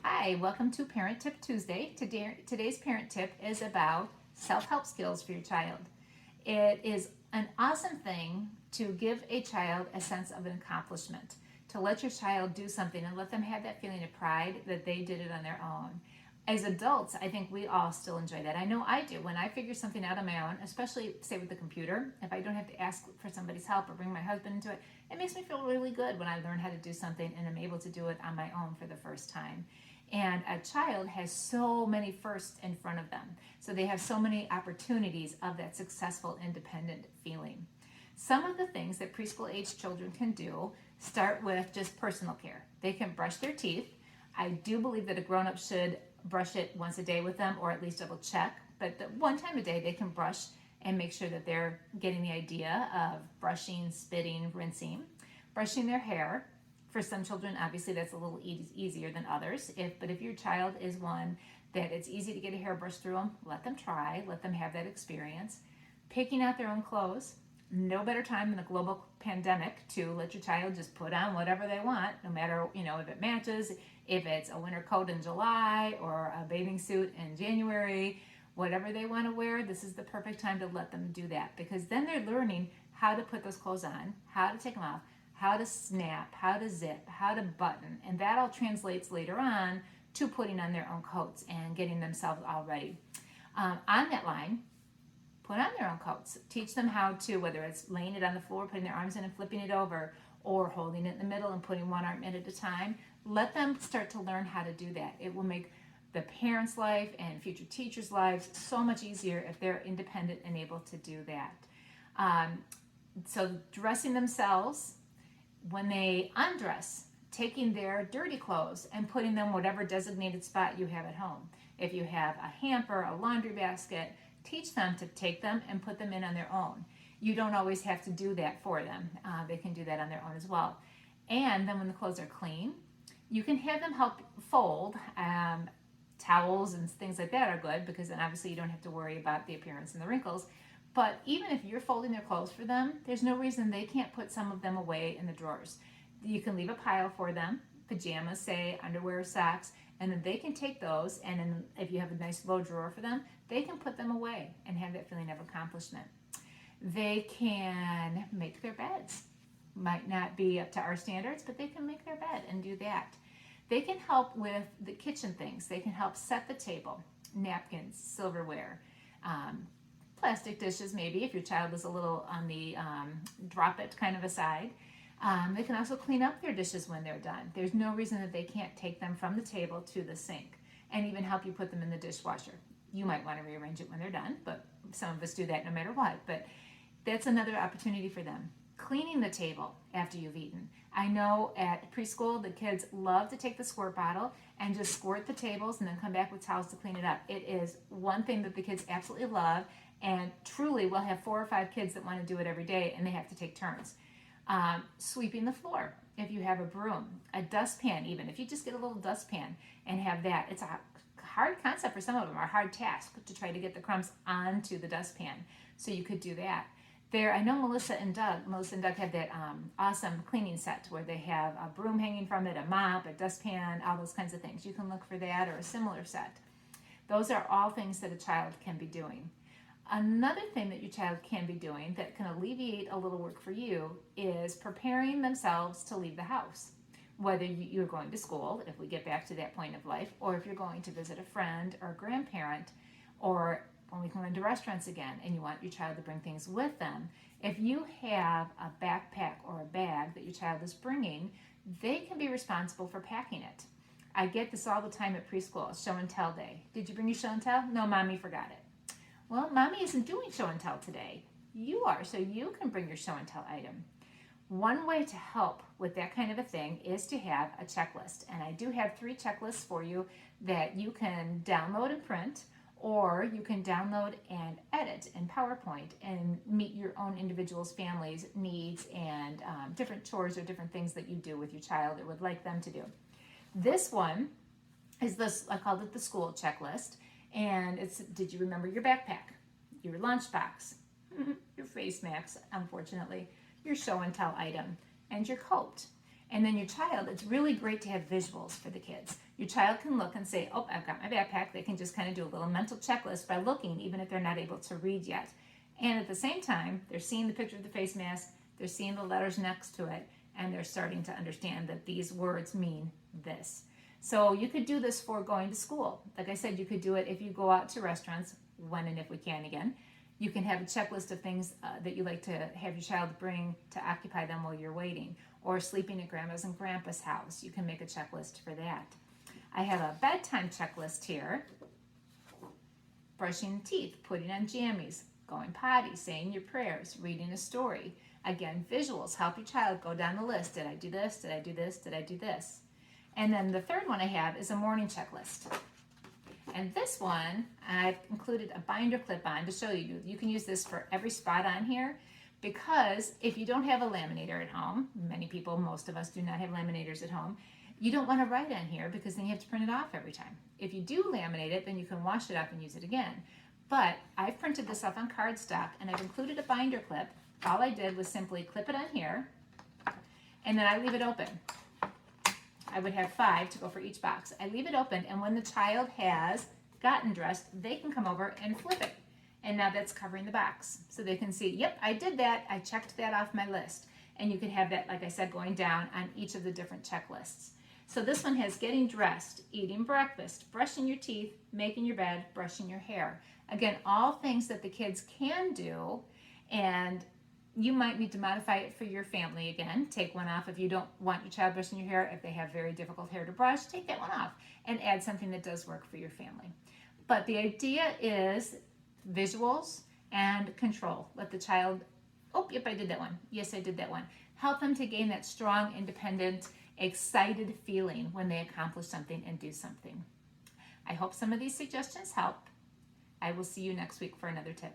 Hi, welcome to Parent Tip Tuesday. Today's parent tip is about self-help skills for your child. It is an awesome thing to give a child a sense of an accomplishment, to let your child do something and let them have that feeling of pride that they did it on their own. As adults, I think we all still enjoy that. I know I do. When I figure something out on my own, especially say with the computer, if I don't have to ask for somebody's help or bring my husband into it, it makes me feel really good when I learn how to do something and I'm able to do it on my own for the first time. And a child has so many firsts in front of them. So they have so many opportunities of that successful, independent feeling. Some of the things that preschool age children can do start with just personal care. They can brush their teeth. I do believe that a grown up should brush it once a day with them or at least double check. But the one time a day they can brush and make sure that they're getting the idea of brushing, spitting, rinsing. Brushing their hair. For some children, obviously that's a little easier than others. But if your child is one that it's easy to get a hairbrush through them, let them try, let them have that experience. Picking out their own clothes. No better time than a global pandemic to let your child just put on whatever they want, no matter, if it matches, if it's a winter coat in July or a bathing suit in January, whatever they want to wear, this is the perfect time to let them do that because then they're learning how to put those clothes on, how to take them off, how to snap, how to zip, how to button, and that all translates later on to putting on their own coats and getting themselves all ready. On that line, put on their own coats. Teach them how to, whether it's laying it on the floor, putting their arms in and flipping it over, or holding it in the middle and putting one arm in at a time. Let them start to learn how to do that. It will make the parents' life and future teachers' lives so much easier if they're independent and able to do that. So dressing themselves, when they undress, taking their dirty clothes and putting them whatever designated spot you have at home. If you have a hamper, a laundry basket, teach them to take them and put them in on their own. You don't always have to do that for them. They can do that on their own as well. And then when the clothes are clean, you can have them help fold. Towels and things like that are good because then obviously you don't have to worry about the appearance and the wrinkles. But even if you're folding their clothes for them, there's no reason they can't put some of them away in the drawers. You can leave a pile for them, pajamas, say, underwear, socks, and then they can take those, and then if you have a nice low drawer for them, they can put them away and have that feeling of accomplishment. They can make their beds. Might not be up to our standards, but they can make their bed and do that. They can help with the kitchen things. They can help set the table, napkins, silverware, plastic dishes maybe if your child is a little on the drop it kind of a side. They can also clean up their dishes when they're done. There's no reason that they can't take them from the table to the sink and even help you put them in the dishwasher. You might want to rearrange it when they're done, but some of us do that no matter what. But that's another opportunity for them. Cleaning the table after you've eaten. I know at preschool the kids love to take the squirt bottle and just squirt the tables and then come back with towels to clean it up. It is one thing that the kids absolutely love, and truly we'll have 4 or 5 kids that want to do it every day and they have to take turns. Sweeping the floor if you have a broom, a dustpan even. If you just get a little dustpan and have that, it's a hard concept for some of them, or a hard task to try to get the crumbs onto the dustpan. So you could do that. I know Melissa and Doug have that awesome cleaning set where they have a broom hanging from it, a mop, a dustpan, all those kinds of things. You can look for that or a similar set. Those are all things that a child can be doing. Another thing that your child can be doing that can alleviate a little work for you is preparing themselves to leave the house. Whether you're going to school, if we get back to that point of life, or if you're going to visit a friend or a grandparent, or when we can run to restaurants again and you want your child to bring things with them, if you have a backpack or a bag that your child is bringing, they can be responsible for packing it. I get this all the time at preschool, show and tell day. Did you bring your show and tell? No, mommy forgot it. Well, mommy isn't doing show and tell today. You are, so you can bring your show and tell item. One way to help with that kind of a thing is to have a checklist. And I do have 3 checklists for you that you can download and print, or you can download and edit in PowerPoint and meet your own individual's family's needs and different chores or different things that you do with your child or would like them to do. This one is I called it the school checklist. And it's, did you remember your backpack, your lunchbox, your face masks, unfortunately, your show and tell item, and your coat. And then your child, it's really great to have visuals for the kids. Your child can look and say, oh, I've got my backpack. They can just kind of do a little mental checklist by looking, even if they're not able to read yet. And at the same time, they're seeing the picture of the face mask, they're seeing the letters next to it, and they're starting to understand that these words mean this. So you could do this for going to school. Like I said, you could do it if you go out to restaurants, when and if we can again. You can have a checklist of things that you like to have your child bring to occupy them while you're waiting, or sleeping at grandma's and grandpa's house. You can make a checklist for that. I have a bedtime checklist here. Brushing teeth, putting on jammies, going potty, saying your prayers, reading a story. Again, visuals, help your child go down the list. Did I do this? Did I do this? Did I do this? And then the third one I have is a morning checklist. And this one, I've included a binder clip on to show you. You can use this for every spot on here, because if you don't have a laminator at home, many people, most of us do not have laminators at home, you don't want to write on here because then you have to print it off every time. If you do laminate it, then you can wash it up and use it again. But I've printed this off on cardstock and I've included a binder clip. All I did was simply clip it on here, and then I leave it open. I would have 5 to go for each box. I leave it open, and when the child has gotten dressed, they can come over and flip it. And now that's covering the box. So they can see, yep, I did that. I checked that off my list. And you can have that, like I said, going down on each of the different checklists. So this one has getting dressed, eating breakfast, brushing your teeth, making your bed, brushing your hair. Again, all things that the kids can do, and you might need to modify it for your family again. Take one off if you don't want your child brushing your hair. If they have very difficult hair to brush, take that one off and add something that does work for your family. But the idea is visuals and control. Let the child, oh, yep, I did that one. Yes, I did that one. Help them to gain that strong, independent, excited feeling when they accomplish something and do something. I hope some of these suggestions help. I will see you next week for another tip.